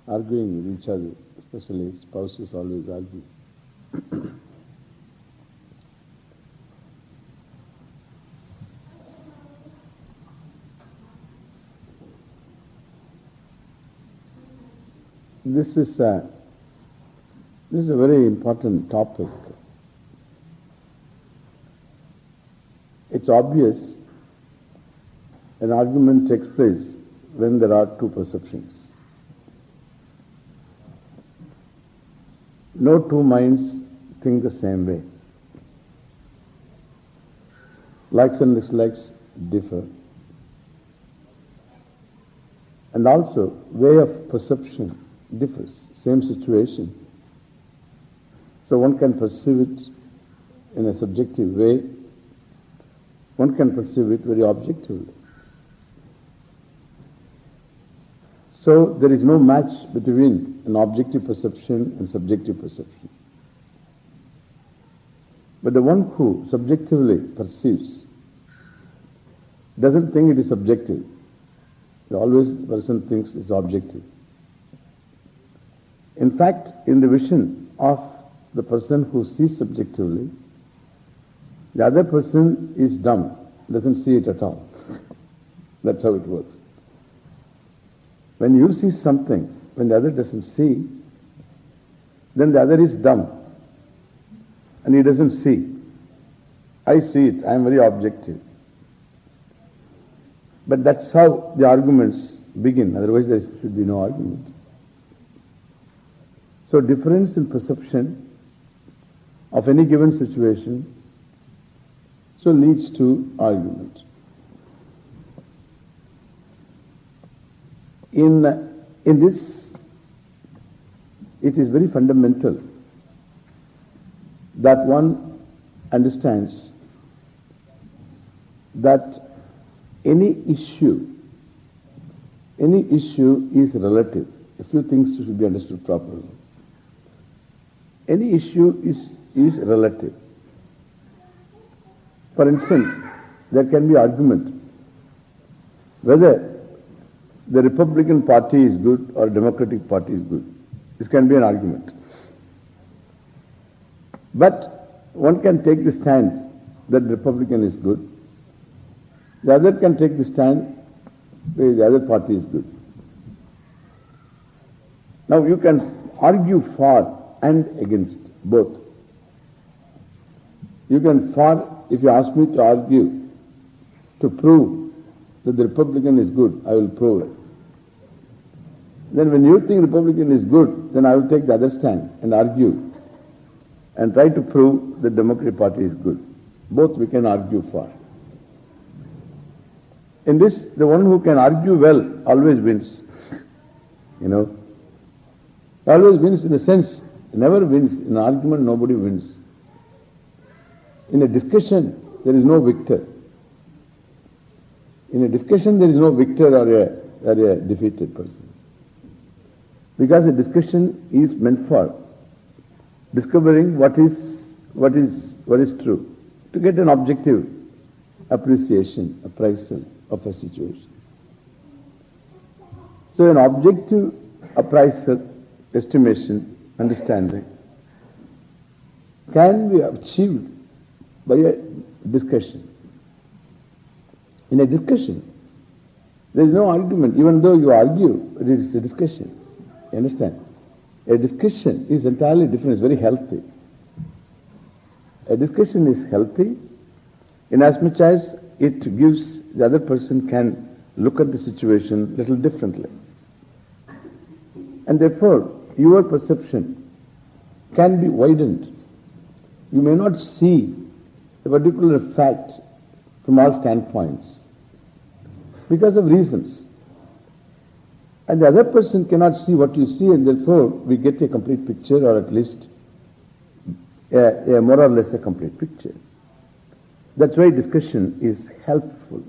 arguing with each other, especially spouses always argue. This is a very important topic. It's obvious an argument takes place when there are two perceptions. No two minds think the same way. Likes and dislikes differ. And also, way of perception differs. Same situation. So one can perceive it in a subjective way. One can perceive it very objectively. So there is no match between an objective perception and subjective perception. But the one who subjectively perceives doesn't think it is subjective. Always the person thinks it's objective. In fact, in the vision of the person who sees subjectively, the other person is dumb, doesn't see it at all. That's how it works. When you see something, when the other doesn't see, then the other is dumb and he doesn't see. I see it, I am very objective. But that's how the arguments begin, otherwise there should be no argument. So difference in perception of any given situation so leads to argument. In this, it is very fundamental that one understands that any issue is relative. A few things should be understood properly. Any issue is relative. For instance, there can be argument whether the Republican Party is good or Democratic Party is good. This can be an argument. But one can take the stand that the Republican is good. The other can take the stand that the other party is good. Now you can argue for and against both. You can if you ask me to argue, to prove that the Republican is good, I will prove it. Then when you think Republican is good, then I will take the other stand and argue and try to prove that Democratic Party is good. Both we can argue for. In this, the one who can argue well always wins. Always wins in the sense, never wins. In an argument, nobody wins. In a discussion, there is no victor. In a discussion, there is no victor or a defeated person. Because a discussion is meant for discovering what is true, to get an objective appreciation, appraisal of a situation. So an objective appraisal, estimation, understanding can be achieved by a discussion. In a discussion, there is no argument. Even though you argue, it is a discussion. You understand? A discussion is entirely different. It's very healthy. A discussion is healthy in as much as it gives the other person can look at the situation a little differently. And therefore, your perception can be widened. You may not see a particular fact from all standpoints because of reasons. And the other person cannot see what you see, and therefore we get a complete picture, or at least a more or less a complete picture. That's why discussion is helpful.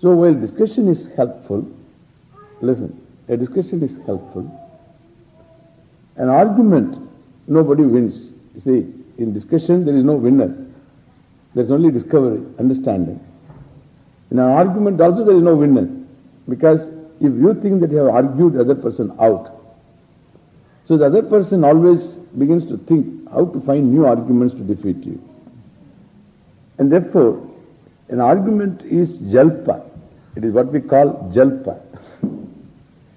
So while discussion is helpful, listen, a discussion is helpful. An argument, nobody wins. You see, in discussion there is no winner. There is only discovery, understanding. In an argument also there is no winner, because if you think that you have argued the other person out, so the other person always begins to think how to find new arguments to defeat you. And therefore, an argument is jalpa. It is what we call jalpa.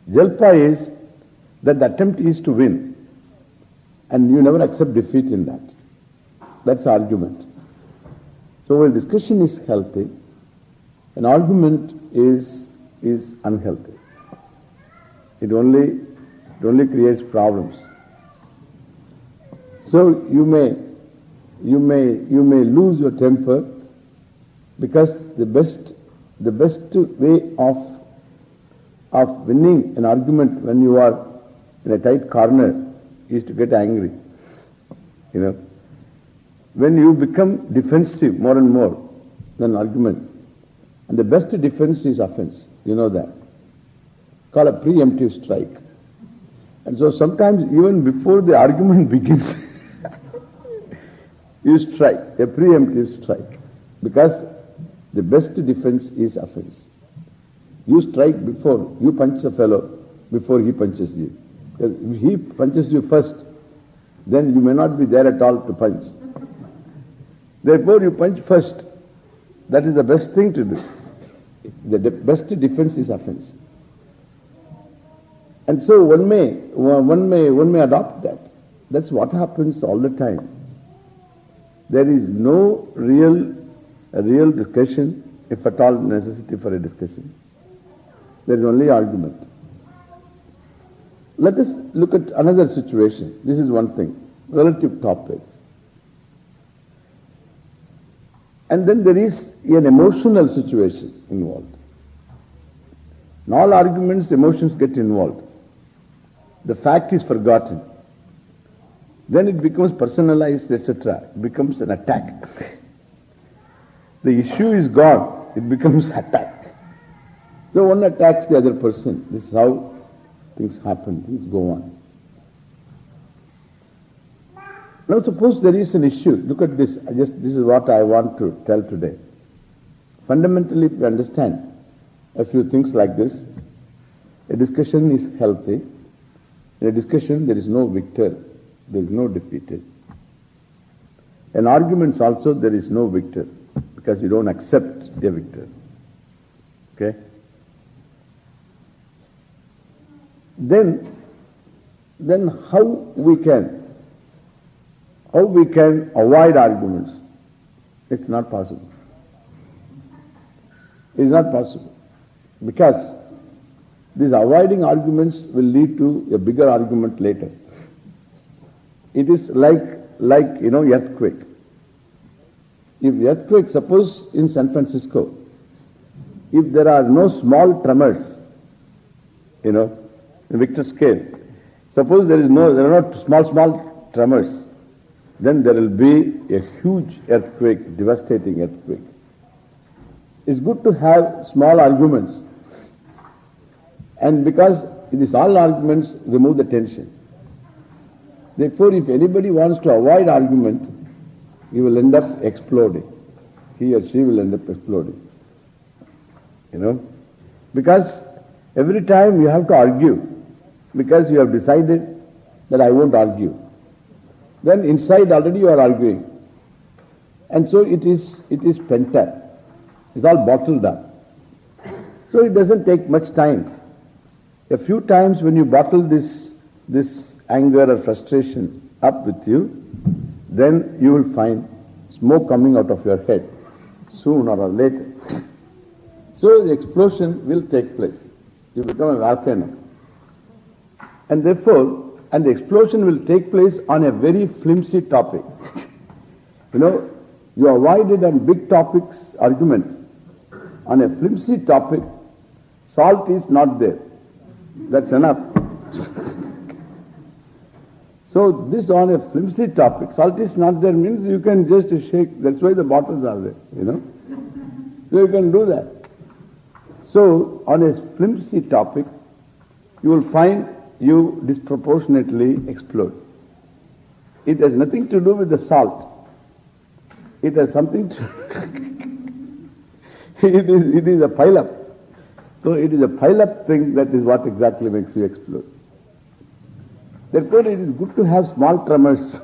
Jalpa is that the attempt is to win. And you never accept defeat in that. That's argument. So when discussion is healthy, an argument is unhealthy. It only creates problems. So you may lose your temper, because the best way of winning an argument when you are in a tight corner is to get angry. You know, when you become defensive more and more than argument, and the best defense is offense. You know that. Called a preemptive strike. And so sometimes even before the argument begins, you strike, a preemptive strike. Because the best defense is offense. You strike before, you punch the fellow before he punches you. Because if he punches you first, then you may not be there at all to punch. Therefore you punch first. That is the best thing to do. The best defense is offense. And so one may adopt that. That's what happens all the time. There is no real discussion, if at all necessity for a discussion. There is only argument. Let us look at another situation. This is one thing. Relative topics. And then there is an emotional situation involved. In all arguments, emotions get involved. The fact is forgotten. Then it becomes personalized, etc. It becomes an attack. The issue is gone. It becomes attack. So one attacks the other person. This is how things happen, things go on. Now suppose there is an issue. Look at this. This is what I want to tell today. Fundamentally, if you understand a few things like this, a discussion is healthy. In a discussion, there is no victor, there is no defeated. In arguments also, there is no victor, because you don't accept a victor. Okay? Then how we can avoid arguments? It's not possible. It's not possible. Because these avoiding arguments will lead to a bigger argument later. It is like earthquake. If earthquake, suppose in San Francisco, if there are no small tremors, in Richter scale, suppose there are not small tremors, then there will be a huge earthquake, devastating earthquake. It's good to have small arguments. And because these all arguments remove the tension. Therefore, if anybody wants to avoid argument, he will end up exploding. He or she will end up exploding. Because every time you have to argue, because you have decided that I won't argue. Then inside already you are arguing. And so it is pent up. It's all bottled up. So it doesn't take much time. A few times when you bottle this anger or frustration up with you, then you will find smoke coming out of your head sooner or later. So the explosion will take place. You become a volcano. And therefore, the explosion will take place on a very flimsy topic. You avoided on big topics argument. On a flimsy topic, salt is not there. That's enough. So this on a flimsy topic, salt is not there means you can just shake. That's why the bottles are there, So you can do that. So on a flimsy topic, you will find you disproportionately explode. It has nothing to do with the salt. It has something to it is a pile-up. So it is a pile-up thing that is what exactly makes you explode. Therefore, it is good to have small tremors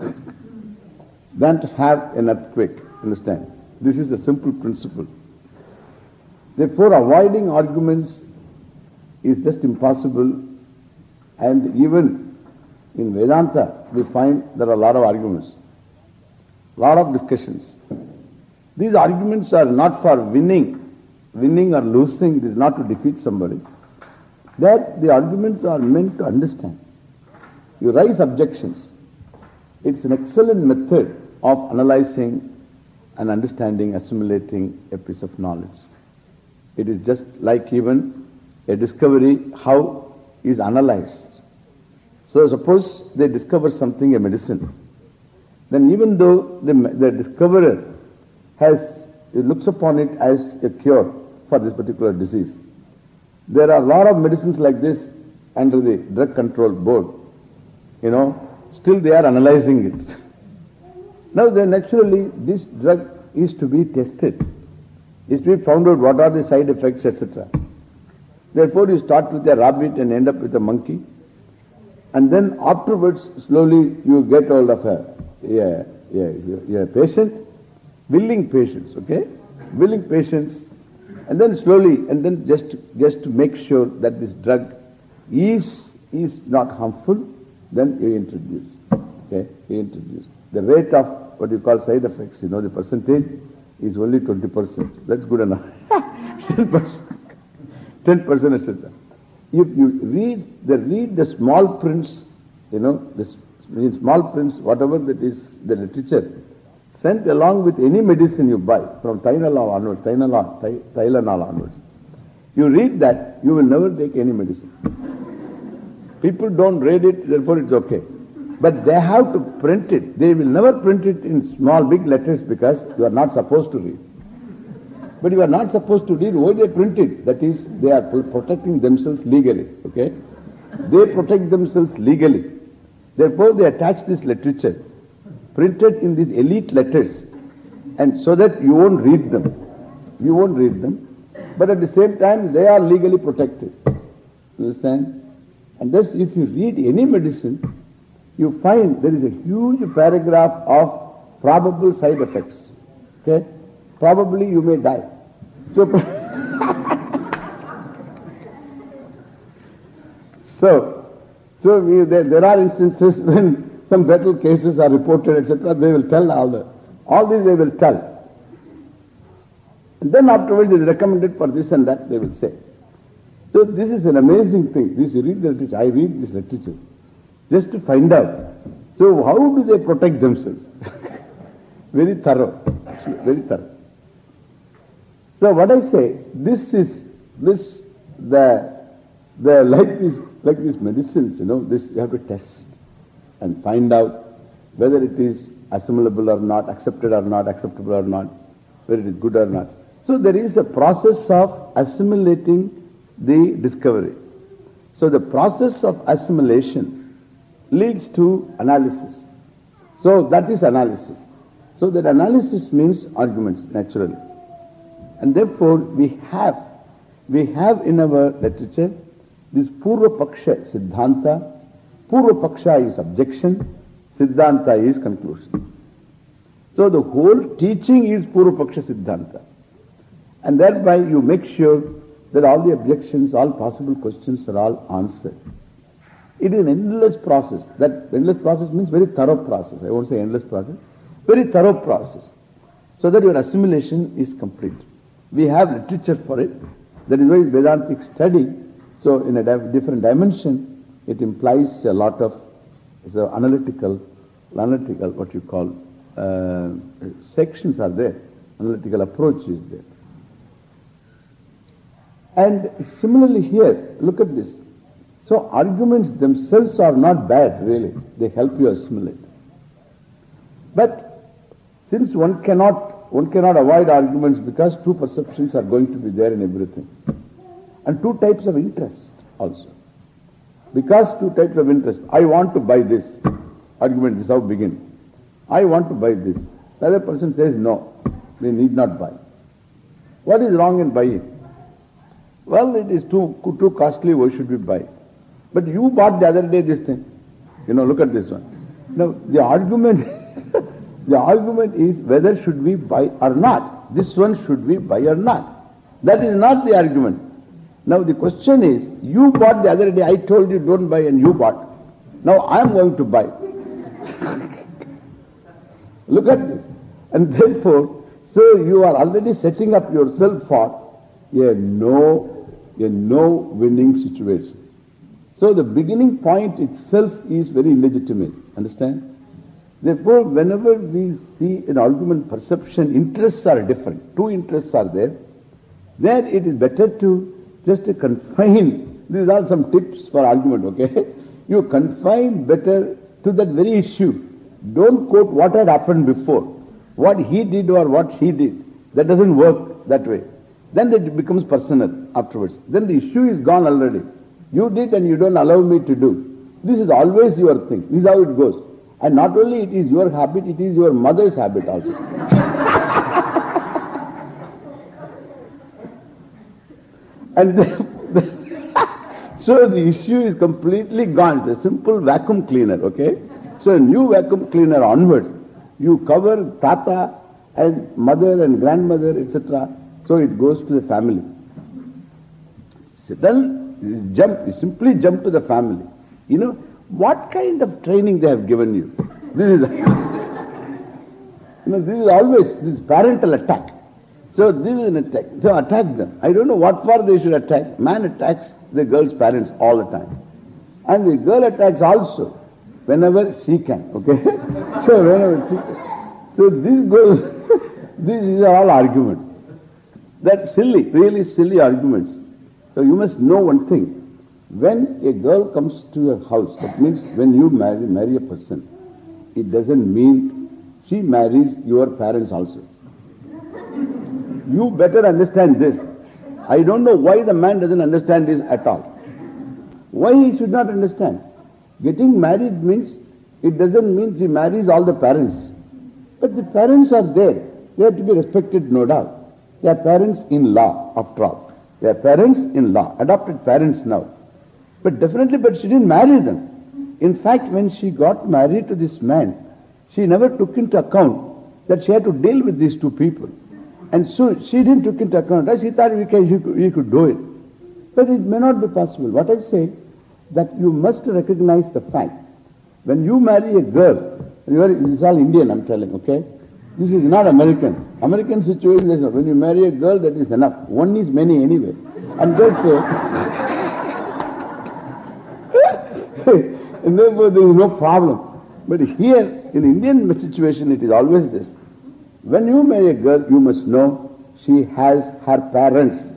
than to have an earthquake. Understand? This is a simple principle. Therefore, avoiding arguments is just impossible. And even in Vedanta, we find there are a lot of arguments, a lot of discussions. These arguments are not for winning or losing. It is not to defeat somebody. That the arguments are meant to understand. You raise objections. It's an excellent method of analyzing and understanding, assimilating a piece of knowledge. It is just like even a discovery, how is analyzed. So suppose they discover something, a medicine. Then even though the discoverer looks upon it as a cure for this particular disease, there are a lot of medicines like this under the Drug Control Board. Still they are analyzing it. Now then naturally this drug is to be tested. Is to be found out what are the side effects, etc. Therefore you start with a rabbit and end up with a monkey. And then afterwards slowly you get hold of a patient, willing patients, okay? Willing patients. And then slowly, and then just to make sure that this drug is not harmful, then you introduce. Okay? You introduce. The rate of what you call side effects, the percentage is only 20%. That's good enough. 10%, 10%, etc. If you read the small prints, the small prints, whatever that is the literature, sent along with any medicine you buy, from Tylenol onwards. You read that, you will never take any medicine. People don't read it, therefore it's okay. But they have to print it. They will never print it in small, big letters because you are not supposed to read. But you are not supposed to read, why they print it? That is, they are protecting themselves legally, okay? They protect themselves legally. Therefore they attach this literature, printed in these elite letters, and so that you won't read them. You won't read them. But at the same time, they are legally protected. Understand? And thus, if you read any medicine, you find there is a huge paragraph of probable side effects. Okay? Probably you may die. There are instances when some fatal cases are reported, etc. They will tell all these they will tell. And then afterwards it is recommended for this and that, they will say. So this is an amazing thing. This you read the literature, I read this literature, just to find out. So how do they protect themselves? Very thorough. Very thorough. So what I say, like these medicines, this you have to test and find out whether it is assimilable or not, acceptable or not, whether it is good or not. So there is a process of assimilating the discovery. So the process of assimilation leads to analysis. So that is analysis. So that analysis means arguments, naturally. And therefore we have in our literature this Purva Paksha Siddhanta. Purva Paksha is objection, Siddhanta is conclusion. So the whole teaching is Purva Paksha Siddhanta. And thereby you make sure that all the objections, all possible questions are all answered. It is an endless process. That endless process means very thorough process. I won't say endless process. Very thorough process. So that your assimilation is complete. We have literature for it. That is why Vedantic study, so in a different dimension, it implies a lot of analytical, what you call, sections are there. Analytical approach is there. And similarly here, look at this. So arguments themselves are not bad, really. They help you assimilate. But since one cannot avoid arguments because two perceptions are going to be there in everything. And two types of interest also. Because two types of interest. I want to buy this. Argument, this is how it begins. I want to buy this. The other person says no, they need not buy. What is wrong in buying? Well, it is too costly, why should we buy? But you bought the other day this thing. Look at this one. Now, the argument, the argument is whether should we buy or not. This one should we buy or not. That is not the argument. Now the question is, you bought the other day, I told you don't buy and you bought. Now I am going to buy. Look at this. And therefore, so you are already setting up yourself for a no winning situation. So the beginning point itself is very illegitimate. Understand? Therefore, whenever we see an argument perception, interests are different. Two interests are there. There it is better to just confine. These are some tips for argument, okay? You confine better to that very issue. Don't quote what had happened before. What he did or what she did. That doesn't work that way. Then it becomes personal afterwards. Then the issue is gone already. You did and you don't allow me to do. This is always your thing. This is how it goes. And not only it is your habit, it is your mother's habit also. And so the issue is completely gone. It's a simple vacuum cleaner, okay? So a new vacuum cleaner onwards, you cover tata and mother and grandmother, etc. So it goes to the family. So then you simply jump to the family. What kind of training they have given you? This is always this parental attack. So this is an attack. So attack them. I don't know what for they should attack. Man attacks the girl's parents all the time. And the girl attacks also whenever she can. Okay? So whenever she can. So this goes, these are all arguments. That's silly, really silly arguments. So you must know one thing. When a girl comes to your house, that means when you marry a person, it doesn't mean she marries your parents also. You better understand this. I don't know why the man doesn't understand this at all. Why he should not understand? Getting married means, it doesn't mean she marries all the parents. But the parents are there. They have to be respected, no doubt. They are parents-in-law, after all. They are parents-in-law, adopted parents now. But definitely, but she didn't marry them. In fact, when she got married to this man, she never took into account that she had to deal with these two people. And so she didn't take into account. She thought we could do it. But it may not be possible. What I say, that you must recognize the fact. When you marry a girl, this is all Indian, I'm telling, okay? This is not American. American situation is not. When you marry a girl, that is enough. One is many anyway. And and therefore there is no problem. But here, in Indian situation, it is always this. When you marry a girl, you must know she has her parents.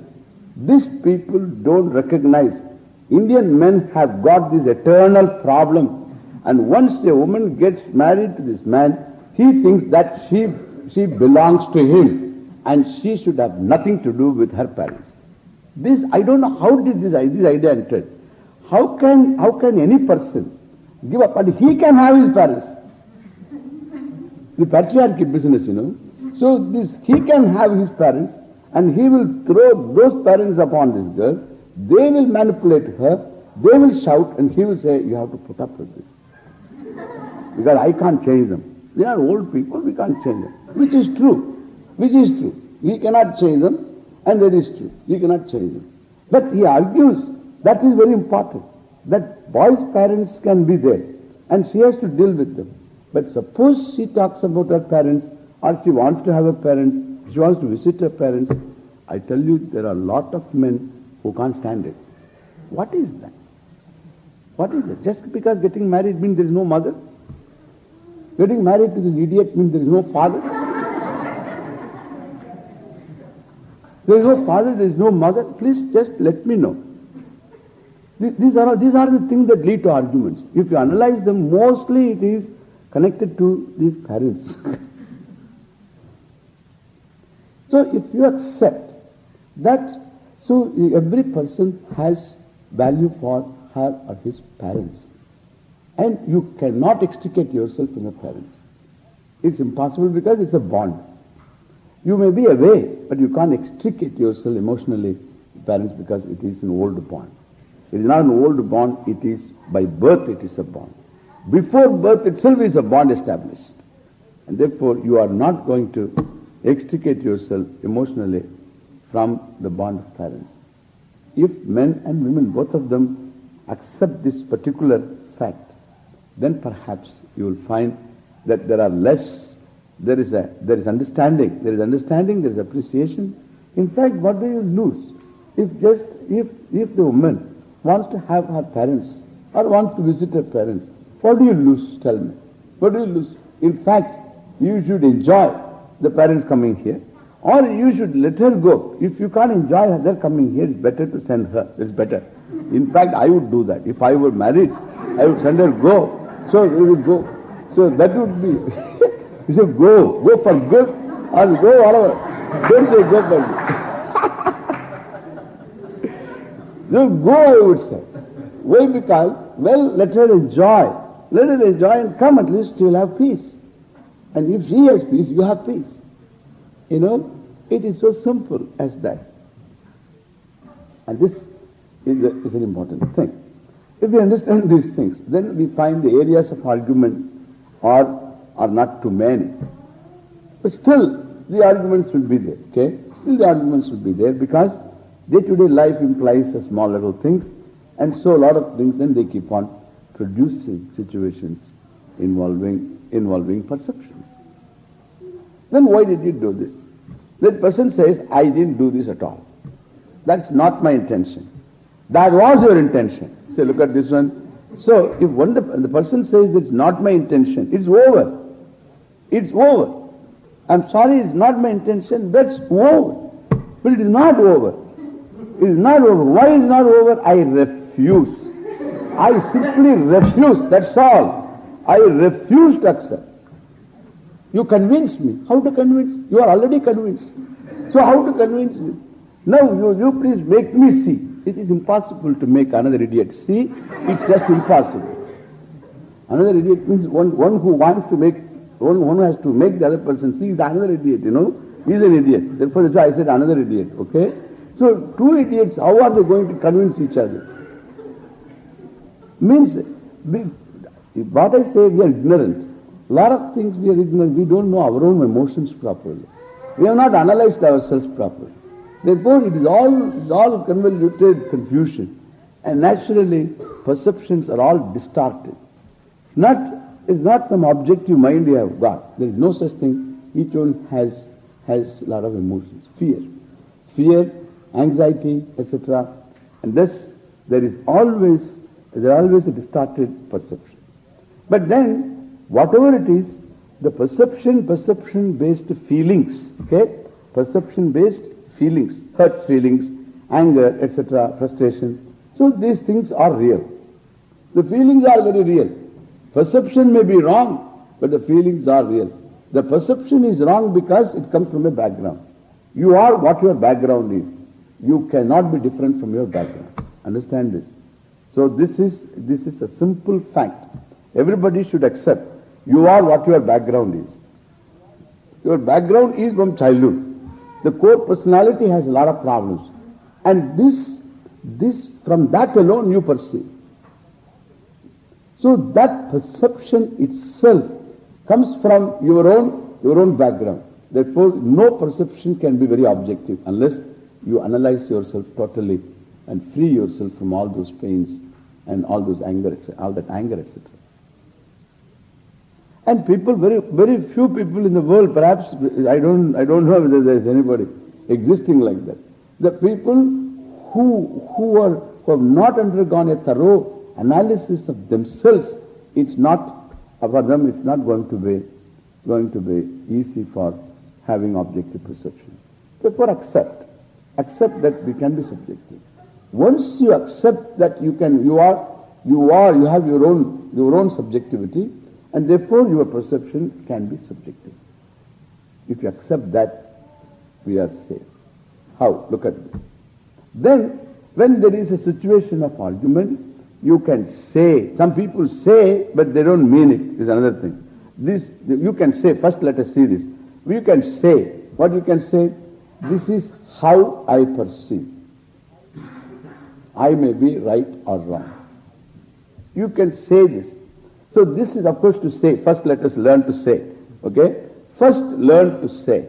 These people don't recognize. Indian men have got this eternal problem. And once a woman gets married to this man, he thinks that she belongs to him and she should have nothing to do with her parents. This, I don't know how did this idea enter. How can any person give up? And he can have his parents. The patriarchy business, So he can have his parents and he will throw those parents upon this girl. They will manipulate her. They will shout and he will say, you have to put up with this. Because I can't change them. They are old people, we can't change them. Which is true. Which is true. He cannot change them and that is true. He cannot change them. But he argues, that is very important, that boy's parents can be there and she has to deal with them. But suppose she talks about her parents or she wants to have a parent, she wants to visit her parents, I tell you there are a lot of men who can't stand it. What is that? What is it? Just because getting married means there is no mother? Getting married to this idiot means there is no father? There is no father, there is no mother. Please just let me know. These are the things that lead to arguments. If you analyze them, mostly it is connected to the parents. So if you accept that, so every person has value for her or his parents. And you cannot extricate yourself from your parents. It's impossible because it's a bond. You may be away, but you can't extricate yourself emotionally parents because it is an old bond. It is not an old bond, it is by birth it is a bond. Before birth itself is a bond established. And therefore you are not going to extricate yourself emotionally from the bond of parents. If men and women, both of them, accept this particular fact, then perhaps you will find that there is understanding, there is appreciation. In fact, what do you lose? If the woman wants to have her parents or wants to visit her parents, what do you lose? Tell me. What do you lose? In fact, you should enjoy the parents coming here, or you should let her go. If you can't enjoy her coming here, it's better to send her. It's better. In fact, I would do that. If I were married, I would send her go. So we would go. So that would be, you say go for good, or go whatever. Don't say go for good. So go, I would say. Why? Because, well, let her enjoy. Let her enjoy and come, at least she will have peace. And if she has peace, you have peace. You know, it is so simple as that. And this is an important thing. If we understand these things, then we find the areas of argument are not too many. But still, the arguments will be there, okay? Still the arguments will be there because day-to-day life implies a small little things, and so a lot of things, then they keep on producing situations involving perceptions. Then why did you do this? That person says, I didn't do this at all. That's not my intention. That was your intention. Say, look at this one. So, if the person says, it's not my intention, it's over. It's over. I'm sorry, it's not my intention, that's over. But it is not over. It is not over. Why is it not over? I refuse. I simply refuse, that's all. I refuse to accept. You convince me. How to convince? You are already convinced. So how to convince me? Now you please make me see. It is impossible to make another idiot see. It's just impossible. Another idiot means one who wants to make, one has to make the other person see is another idiot, you know. He's an idiot. Therefore that's why I said another idiot, okay? So two idiots, how are they going to convince each other? Means, what I say, we are ignorant. A lot of things we are ignorant. We don't know our own emotions properly. We have not analyzed ourselves properly. Therefore, it is all convoluted confusion. And naturally, perceptions are all distorted. It's not some objective mind you have got. There is no such thing. Each one has a lot of emotions. Fear, anxiety, etc. And thus, there is always a distorted perception. But then, whatever it is, the perception-based feelings, okay? Perception-based feelings, hurt feelings, anger, etc., frustration. So these things are real. The feelings are very real. Perception may be wrong, but the feelings are real. The perception is wrong because it comes from a background. You are what your background is. You cannot be different from your background. Understand this. So this is a simple fact. Everybody should accept you are what your background is. Your background is from childhood. The core personality has a lot of problems. And this from that alone you perceive. So that perception itself comes from your own background. Therefore, no perception can be very objective unless you analyze yourself totally and free yourself from all those pains and all that anger, etc. And people, very few people in the world, perhaps, I don't know whether there is anybody existing like that. The people who have not undergone a thorough analysis of themselves, it's not, for them it's not going to be easy for having objective perception. Therefore accept that we can be subjective. Once you accept that you have your own subjectivity, and therefore your perception can be subjective. If you accept that, we are safe. How? Look at this. Then, when there is a situation of argument, you can say, some people say, but they don't mean it, is another thing. This, you can say, first let us see this. You can say, what you can say? This is how I perceive. I may be right or wrong. You can say this. So this is of course to say. First let us learn to say. Okay? First learn to say.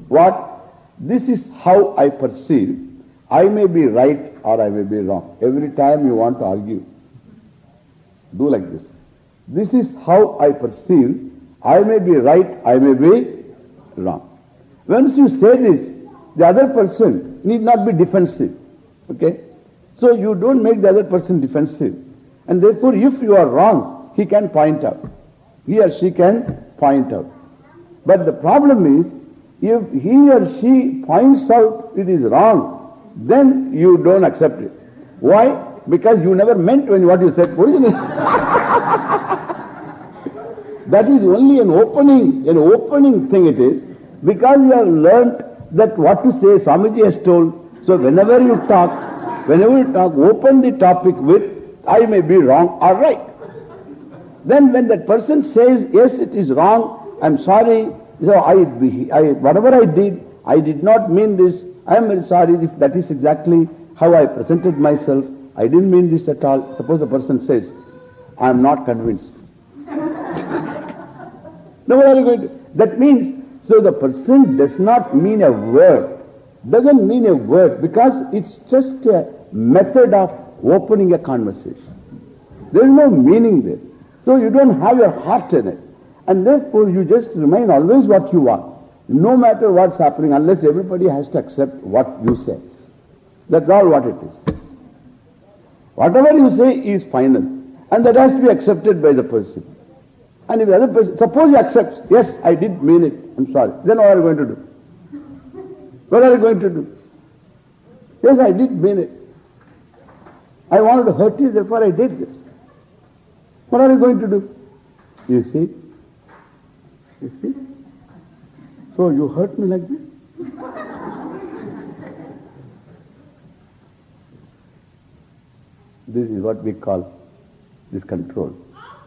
What? This is how I perceive. I may be right or I may be wrong. Every time you want to argue, do like this. This is how I perceive. I may be right, I may be wrong. Once you say this, the other person need not be defensive. Okay? So you don't make the other person defensive. And therefore, if you are wrong, he can point out. He or she can point out. But the problem is, if he or she points out it is wrong, then you don't accept it. Why? Because you never meant what you said originally. That is only an opening thing it is. Because you have learnt that what to say, Swamiji has told. So whenever you talk, open the topic with, I may be wrong or right. Then when that person says, yes, it is wrong, I'm sorry, so whatever I did not mean this, I am very sorry if that is exactly how I presented myself, I didn't mean this at all. Suppose the person says, I am not convinced. Now what are you going to do? That means, so the person does not mean a word, doesn't mean a word, because it's just a method of opening a conversation. There is no meaning there. So you don't have your heart in it. And therefore you just remain always what you are, no matter what's happening, unless everybody has to accept what you say. That's all what it is. Whatever you say is final, and that has to be accepted by the person. And if the other person, suppose he accepts, yes, I did mean it, I'm sorry, then what are you going to do? What are you going to do? Yes, I did mean it. I wanted to hurt you, therefore I did this. What are you going to do? You see? You see? So you hurt me like this? This is what we call this control.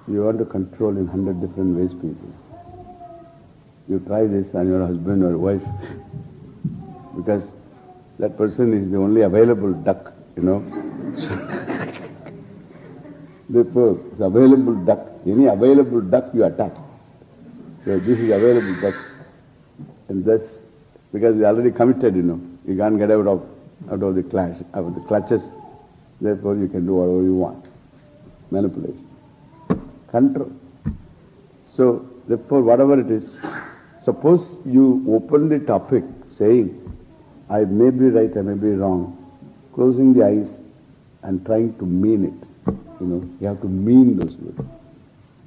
You want to control in 100 different ways people. You try this on your husband or wife because that person is the only available duck, you know. Therefore, it's available duck. Any available duck you attack. So this is available duck. And thus, because you already committed, you know, you can't get out of the clash, out of the clutches. Therefore, you can do whatever you want. Manipulation. Control. So, therefore, whatever it is, suppose you open the topic saying, I may be right, I may be wrong, closing the eyes and trying to mean it. You know, you have to mean those words.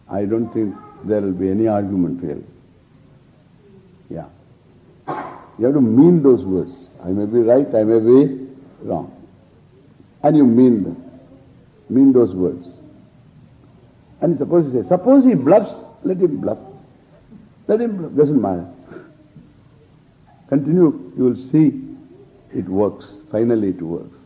I don't think there will be any argument really. Yeah. You have to mean those words. I may be right, I may be wrong. And you mean them. Mean those words. And suppose you say, suppose he bluffs, let him bluff. Let him bluff, doesn't matter. Continue, you will see it works. Finally it works.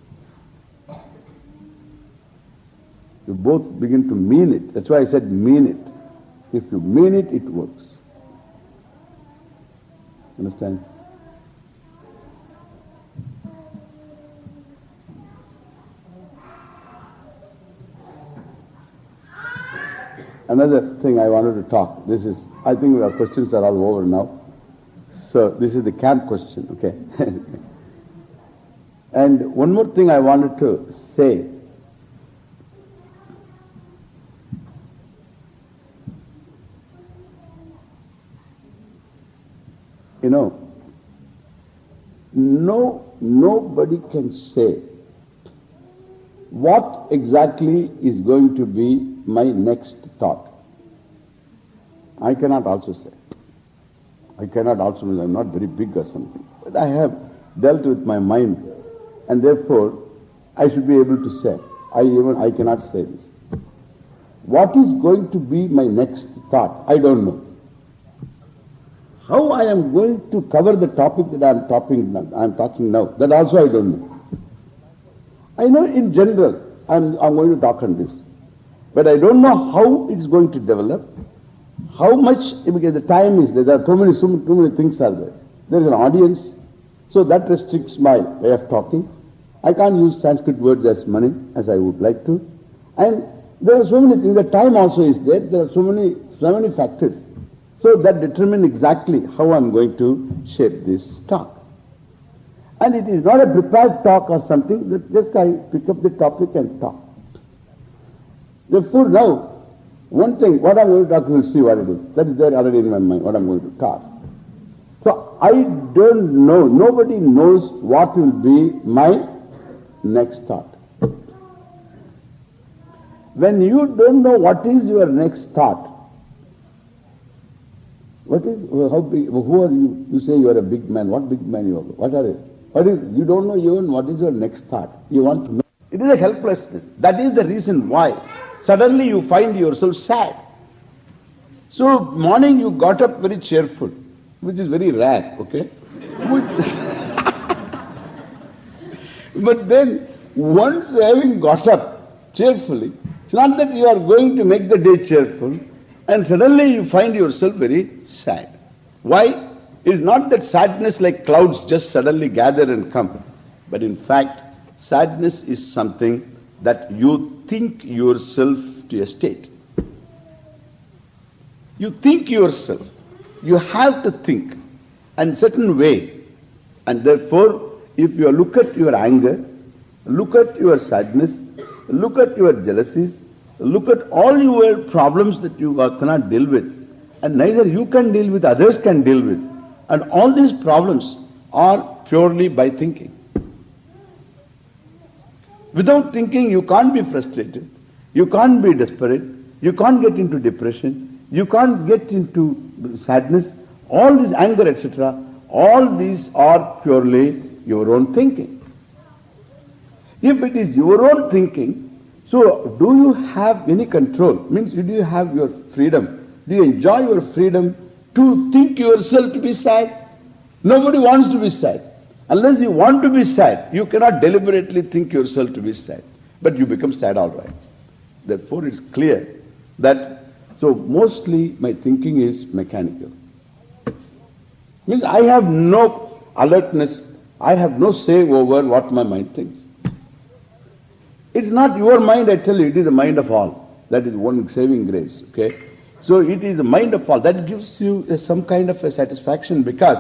You both begin to mean it. That's why I said mean it. If you mean it, it works. Understand? Another thing I wanted to talk, this is, I think our questions are all over now. So this is the camp question, okay? And one more thing I wanted to say. You know, nobody can say what exactly is going to be my next thought. I cannot also say. I cannot also, I'm not very big or something. But I have dealt with my mind and therefore I should be able to say. I cannot say this. What is going to be my next thought? I don't know. How I am going to cover the topic that I am talking now, that also I don't know. I know in general I'm going to talk on this. But I don't know how it's going to develop, how much, because the time is there, there are too many things are there. There is an audience, so that restricts my way of talking. I can't use Sanskrit words as many as I would like to. And there are so many things. The time also is there. There are so many factors. So that determine exactly how I'm going to shape this talk. And it is not a prepared talk or something, that just I pick up the topic and talk. Therefore now, one thing, what I'm going to talk, we'll see what it is. That is there already in my mind, what I'm going to talk. So I don't know, nobody knows what will be my next thought. When you don't know what is your next thought, what is, how big, who are you? You say you are a big man. What big man you are? What are you? You don't know even what is your next thought. You want to know. It is a helplessness. That is the reason why suddenly you find yourself sad. So morning you got up very cheerful, which is very rare, okay? But then once having got up cheerfully, it's not that you are going to make the day cheerful, and suddenly you find yourself very sad. Why? It is not that sadness like clouds just suddenly gather and come, but in fact, sadness is something that you think yourself to a state. You think yourself. You have to think in certain way. And therefore, if you look at your anger, look at your sadness, look at your jealousies, look at all your problems that you cannot deal with, and neither you can deal with, others can deal with. And all these problems are purely by thinking. Without thinking, you can't be frustrated, you can't be desperate, you can't get into depression, you can't get into sadness, all this anger, etc. All these are purely your own thinking. If it is your own thinking, so do you have any control? Means, do you have your freedom? Do you enjoy your freedom to think yourself to be sad? Nobody wants to be sad. Unless you want to be sad, you cannot deliberately think yourself to be sad. But you become sad all right. Therefore it's clear that, so mostly my thinking is mechanical. Means I have no alertness, I have no say over what my mind thinks. It's not your mind, I tell you, it is the mind of all. That is one saving grace, okay? So it is the mind of all. That gives you some kind of a satisfaction, because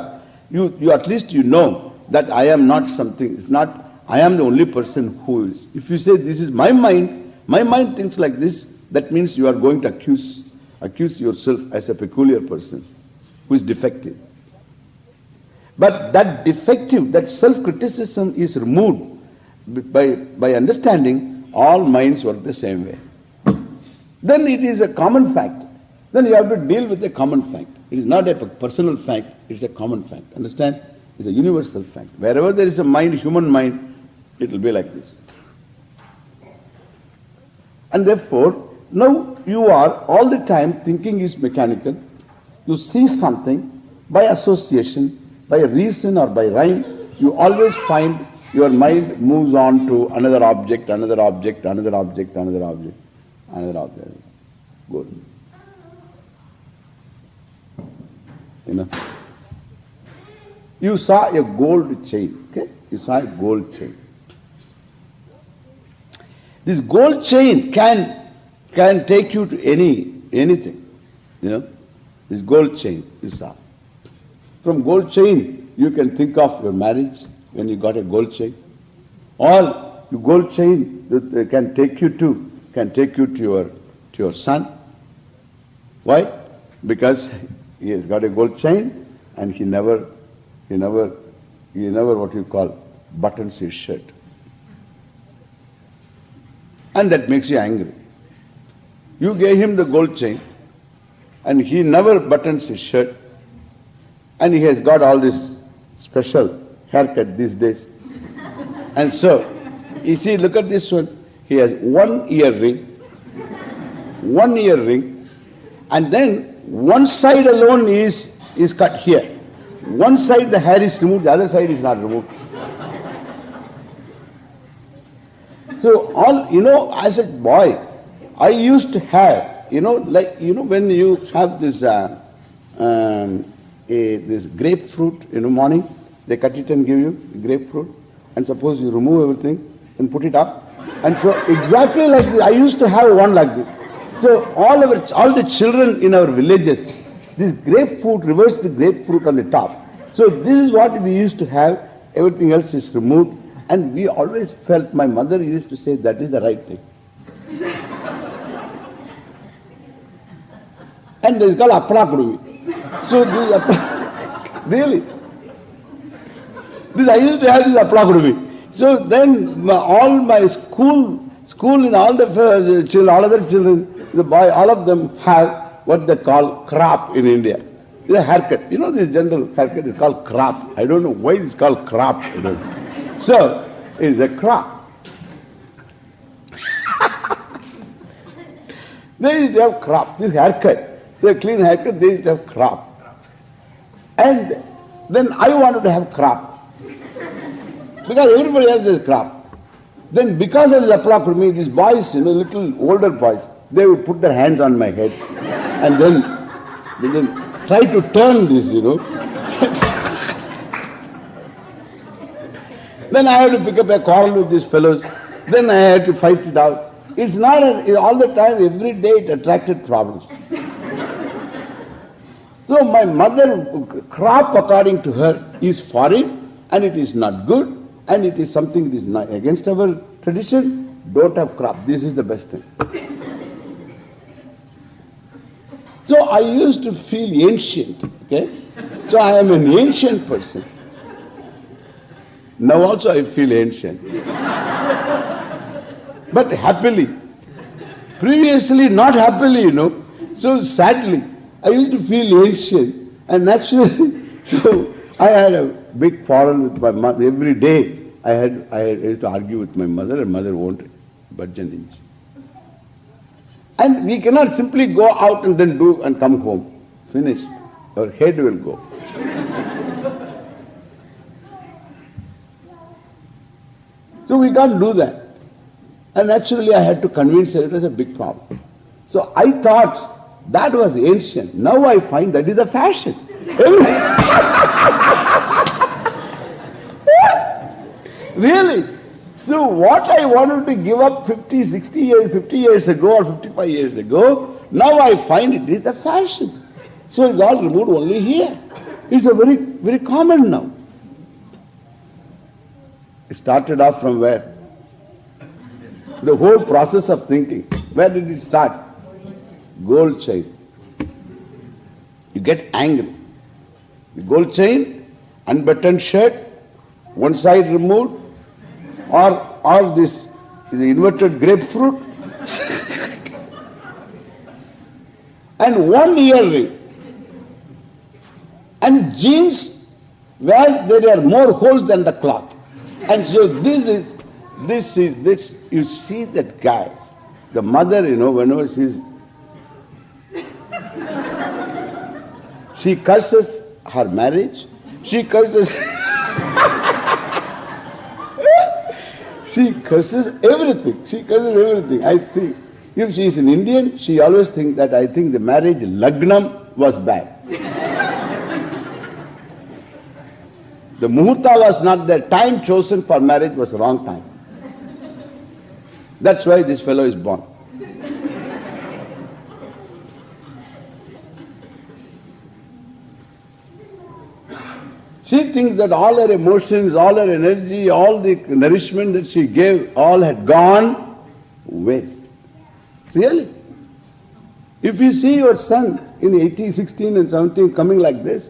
you at least you know that I am not something, it's not, I am the only person who is. If you say this is my mind thinks like this, that means you are going to accuse yourself as a peculiar person who is defective. But that defective, that self-criticism is removed by understanding all minds work the same way. Then it is a common fact. Then you have to deal with a common fact. It is not a personal fact, it is a common fact. Understand? It's a universal fact. Wherever there is a mind, human mind, it will be like this. And therefore, now you are all the time thinking is mechanical. You see something by association, by reason or by rhyme, you always find your mind moves on to another object, another object, another object, another object, another object. Good. You know. You saw a gold chain, okay? You saw a gold chain. This gold chain can take you to anything, you know. This gold chain you saw. From gold chain you can think of your marriage when you got a gold chain, or the gold chain that can take you to your son. Why? Because he has got a gold chain and he never what you call buttons his shirt. And that makes you angry. You gave him the gold chain and he never buttons his shirt, and he has got all this special haircut these days. And so, you see, look at this one. He has one earring, and then one side alone is cut here. One side the hair is removed, the other side is not removed. So all, as a boy, I used to have, when you have this this grapefruit in the morning, they cut it and give you grapefruit. and suppose you remove everything and put it up. And so exactly like this, I used to have one like this. So all the children in our villages, this grapefruit, reverse the grapefruit on the top. So this is what we used to have, everything else is removed. And we always felt, my mother used to say, that is the right thing. And this is called Appala Kuduvi. So this Appala, really. This I used to have this Appala Kuduvi. So then all my school in all the children, all other children, the boy, all of them have what they call crop in India. It's a haircut. You know, this general haircut is called crop. I don't know why it's called crop. You know. So, it's a crop. They used to have crop, this haircut. So a clean haircut, they used to have crop. And then I wanted to have crop. Because everybody else has crop. Then because of the Appala Kuduvi, these boys, little older boys, they would put their hands on my head and then try to turn this, Then I had to pick up a quarrel with these fellows. Then I had to fight it out. It's not all the time, every day it attracted problems. So my mother, crop according to her is foreign and it is not good and it is something that is not against our tradition. Don't have crop. This is the best thing. So I used to feel ancient, okay? So I am an ancient person. Now also I feel ancient. But happily. Previously not happily, So sadly, I used to feel ancient. And naturally, so I had a big quarrel with my mother. Every day I used to argue with my mother, and mother won't budge an inch. And we cannot simply go out and then do and come home. Finish. Our head will go. So we can't do that. And naturally I had to convince her it was a big problem. So I thought that was ancient. Now I find that is a fashion. Really? So what I wanted to give up 50, 60 years, 50 years ago or 55 years ago, now I find it is a fashion. So it's all removed only here. It's a very, very common now. It started off from where? The whole process of thinking. Where did it start? Gold chain. You get angry. The gold chain, unbuttoned shirt, one side removed, or this the inverted grapefruit, and one earring, and jeans where there are more holes than the cloth. And so this, you see that guy, the mother, whenever she curses her marriage, she curses everything. She curses everything. I think, if she is an Indian, she always thinks that I think the marriage lagnam was bad. The muhurta was not the time chosen for marriage was the wrong time. That's why this fellow is born. She thinks that all her emotions, all her energy, all the nourishment that she gave, all had gone waste. Really? If you see your son in 18, 16 and 17 coming like this,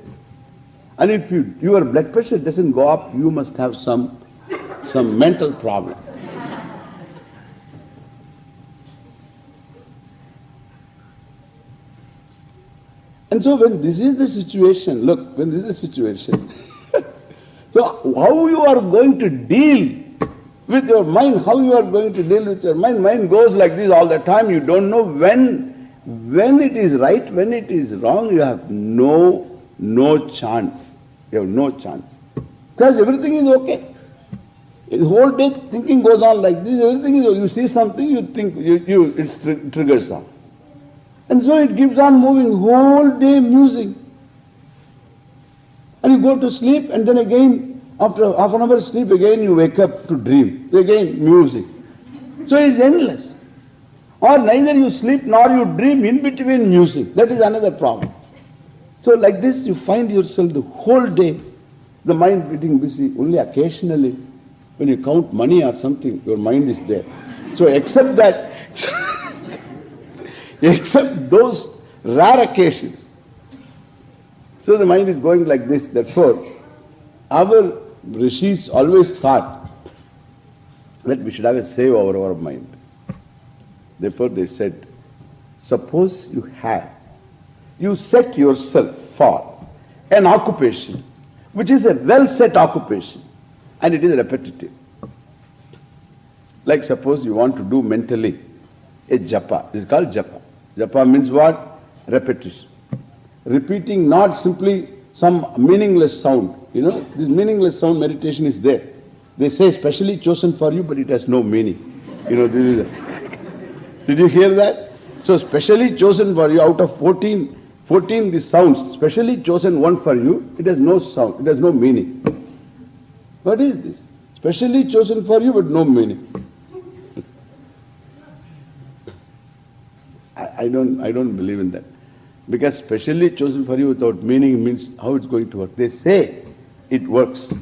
and if your blood pressure doesn't go up, you must have some mental problem. And so when this is the situation, look, when this is the situation, so how you are going to deal with your mind, how you are going to deal with your mind? Mind goes like this all the time. You don't know when it is right, when it is wrong. You have no chance. You have no chance. Because everything is okay. The whole day thinking goes on like this. Everything is okay. You see something, you think, it triggers on. And so it keeps on moving, whole day musing. And you go to sleep and then again After half an hour sleep, again you wake up to dream. Again music. So it's endless. Or neither you sleep nor you dream in between music. That is another problem. So like this you find yourself the whole day, the mind getting busy. Only occasionally, when you count money or something, your mind is there. So except that, except those rare occasions, so the mind is going like this. Therefore, our rishis always thought that we should have a save over our mind. Therefore they said, suppose you set yourself for an occupation which is a well-set occupation and it is repetitive. Like suppose you want to do mentally a japa. This is called japa. Japa means what? Repetition. Repeating not simply some meaningless sound. You know, this meaningless sound meditation is there. They say specially chosen for you, but it has no meaning. You know, this is did you hear that? So specially chosen for you, out of 14 these sounds, specially chosen one for you, it has no sound, it has no meaning. What is this? Specially chosen for you, but no meaning. I don't believe in that. Because specially chosen for you without meaning means how it's going to work. They say it works.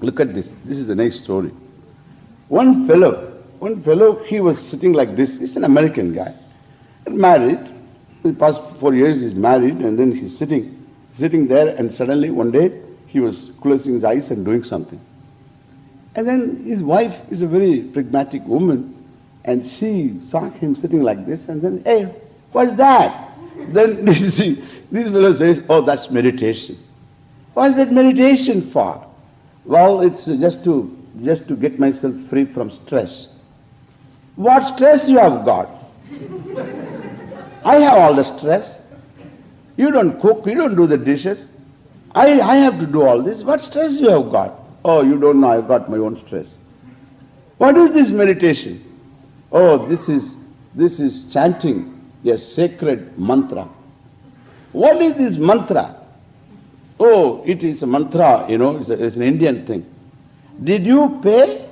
Look at this. This is a nice story. One fellow, he was sitting like this. He's an American guy, married. The past 4 years he's married, and then he's sitting there, and suddenly one day he was closing his eyes and doing something. And then his wife is a very pragmatic woman, and she saw him sitting like this, and then, hey, what's that? Then this fellow says, oh, that's meditation. What's that meditation for? Well, it's just to get myself free from stress. What stress you have got? I have all the stress. You don't cook, you don't do the dishes. I have to do all this. What stress you have got? Oh, you don't know, I've got my own stress. What is this meditation? Oh, this is chanting a sacred mantra. What is this mantra? Oh, it is a mantra, you know, it's an Indian thing. Did you pay?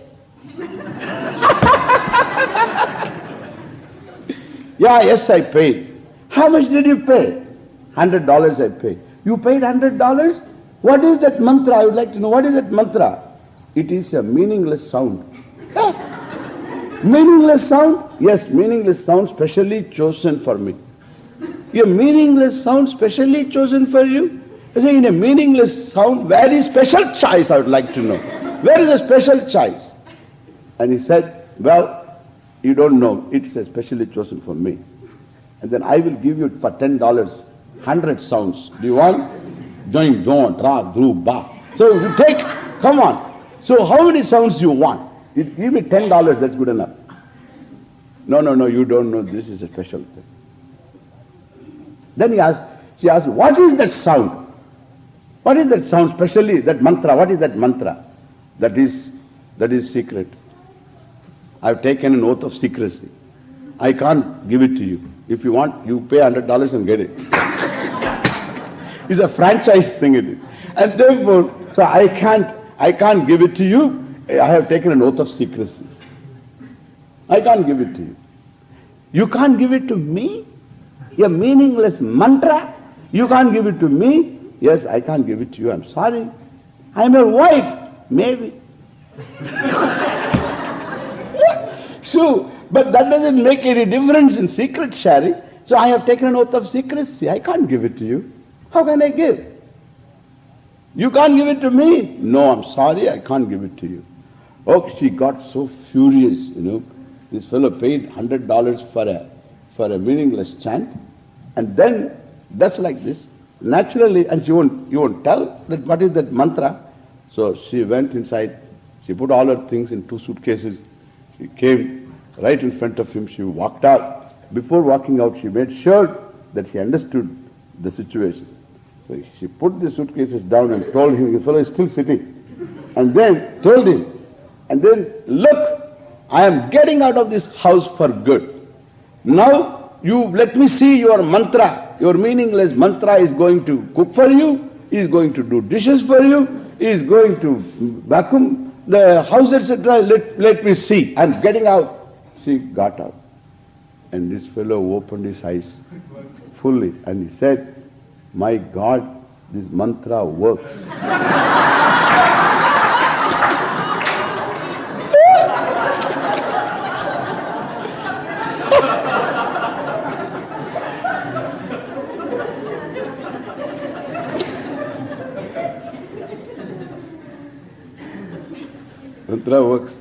Yeah, yes, I paid. How much did you pay? $100 I paid. You paid $100? What is that mantra? I would like to know, what is that mantra? It is a meaningless sound. Meaningless sound? Yes, meaningless sound specially chosen for me. A meaningless sound specially chosen for you? I say, in a meaningless sound, where is special choice, I would like to know. Where is the special choice? And he said, well, you don't know, it's especially chosen for me. And then I will give you for $10, 100 sounds. Do you want? Join, don't, ra, dru, ba. So you take, come on. So how many sounds you want? You give me $10, that's good enough. No, you don't know, this is a special thing. Then she asked, what is that sound? What is that sound, especially that mantra? What is that mantra? That is secret. I've taken an oath of secrecy. I can't give it to you. If you want, you pay $100 and get it. It's a franchise thing, it is. And therefore, so I can't give it to you. I have taken an oath of secrecy. I can't give it to you. You can't give it to me? A meaningless mantra? You can't give it to me? Yes, I can't give it to you. I'm sorry. I'm your wife. Maybe. So, but that doesn't make any difference in secret sharing. So I have taken an oath of secrecy. I can't give it to you. How can I give? You can't give it to me? No, I'm sorry, I can't give it to you. Oh, she got so furious, you know. This fellow paid $100 for a meaningless chant, and then that's like this. Naturally, and you won't tell that what is that mantra. So she went inside, she put all her things in 2 suitcases, she came right in front of him, she walked out. Before walking out, she made sure that he understood the situation. So she put the suitcases down and told him, the fellow is still sitting, and then told him, and then, look, I am getting out of this house for good. Now you let me see your mantra. Your meaningless mantra is going to cook for you, is going to do dishes for you, He is going to vacuum the house, etc. Let me see. I'm getting out. She got out. And this fellow opened his eyes fully and he said, my God, this mantra works. Mantra works.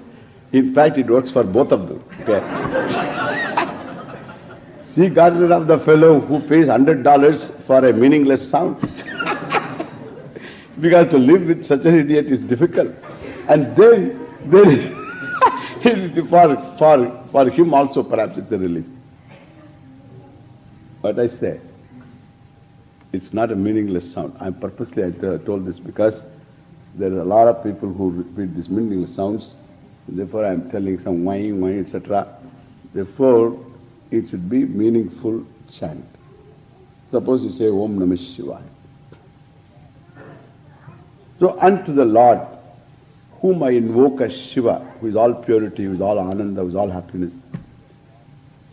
In fact, it works for both of them. Okay. She got rid of the fellow who pays $100 for a meaningless sound. Because to live with such an idiot is difficult. And then there is for him also perhaps it's a relief. But I say, it's not a meaningless sound. I told this because there are a lot of people who repeat these meaningless sounds. Therefore I am telling some whine, etc. Therefore, it should be meaningful chant. Suppose you say Om Namah Shivaya. So unto the Lord, whom I invoke as Shiva, who is all purity, who is all Ananda, who is all happiness,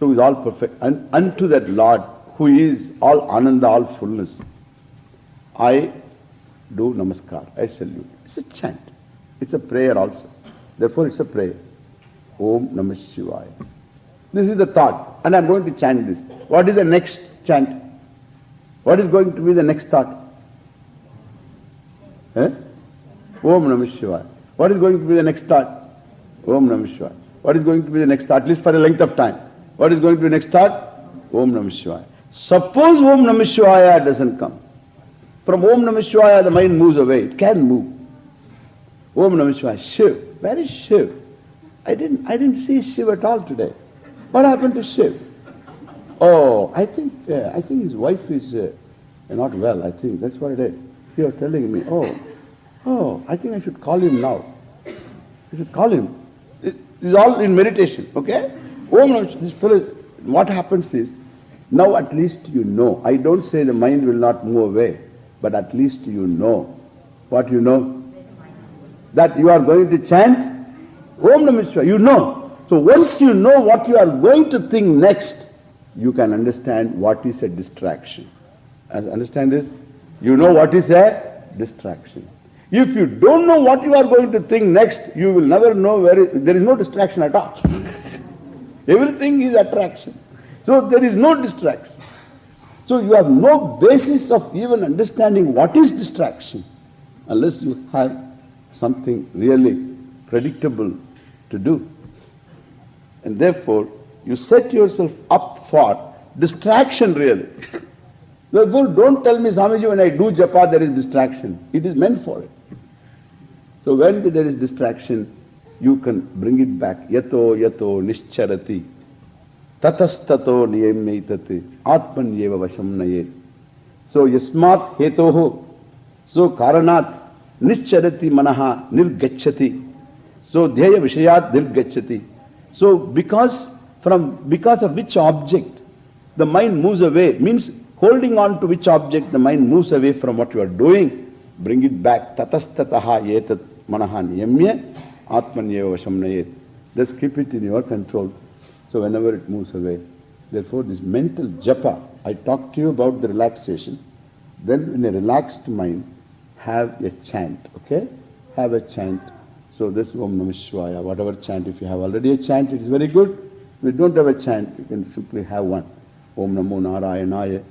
so who is all perfect, and unto that Lord, who is all Ananda, all fullness, I do Namaskar, I salute. It's a chant. It's a prayer also. Therefore it's a prayer. Om Namah Shivaya. This is the thought. And I'm going to chant this. What is the next chant? What is going to be the next thought? Eh? Om Namah Shivaya. What is going to be the next thought? Om Namah Shivaya. What is going to be the next thought? At least for a length of time. What is going to be the next thought? Om Namah Shivaya. Suppose Om Namah Shivaya doesn't come. From Om Namah Shivaya the mind moves away. It can move. Om Namah Shivaya. Shiv. Where is Shiv? I didn't see Shiv at all today. What happened to Shiv? Oh, I think his wife is not well. I think that's what it is. He was telling me, oh, I think I should call him now. You should call him. It is all in meditation, okay? This fellow, what happens is, now at least you know. I don't say the mind will not move away, but at least you know. What you know? That you are going to chant Om Namah Shivaya. You know. So once you know what you are going to think next, you can understand what is a distraction. Understand this? You know what is a distraction. If you don't know what you are going to think next, you will never know there is no distraction at all. Everything is attraction. So there is no distraction. So you have no basis of even understanding what is distraction unless you have something really predictable to do. And therefore, you set yourself up for distraction really. Therefore, don't tell me, Swamiji, when I do japa there is distraction. It is meant for it. So when there is distraction, you can bring it back. Yato nischarati tatastato niyamaitate atmanyeva vasham nayet. So yasmat hetoho, so karanat nischarati manaha nirgacchati. So dhyaya vishayat nirgacchati. So because of which object the mind moves away, means holding on to which object the mind moves away from what you are doing, bring it back. Tatastataha yetat manaha niyamya atmanyeva vasham nayet. Just keep it in your control. So whenever it moves away. Therefore this mental japa, I talked to you about the relaxation. Then in a relaxed mind, have a chant, okay? Have a chant. So this Om Namah Shivaya, whatever chant, if you have already a chant, it is very good. If you don't have a chant, you can simply have one. Om Namo Narayanaya,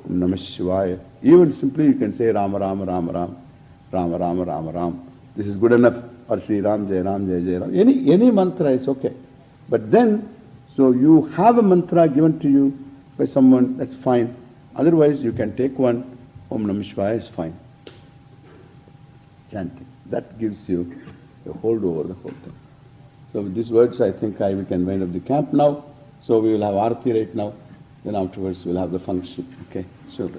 Om Namah Shivaya. Even simply you can say Rama Rama Rama Ram, Rama Rama Rama Ram. This is good enough. Or Sri Ram Jai Ram Jai Jai Ram. Any mantra is okay. But then, so you have a mantra given to you by someone, that's fine. Otherwise you can take one, Om Namah Shivaya is fine. Chanting. That gives you a hold over the whole thing. So with these words, I think we can wind up the camp now. So we will have Aarti right now. Then afterwards we'll have the function. Okay? Sure.